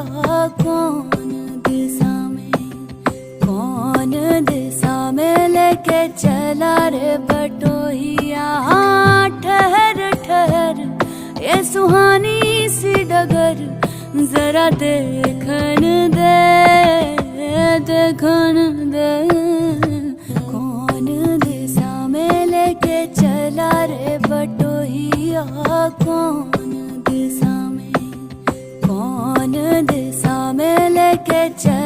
बटोहिया कौन दिशा में लेके चला रे बटोहिया। हाँ ठहर ठहर ये सुहानी सी डगर जरा देखन दे कौन दिशा में लेके चला रे बटोहिया कौन दिशा में लेके चला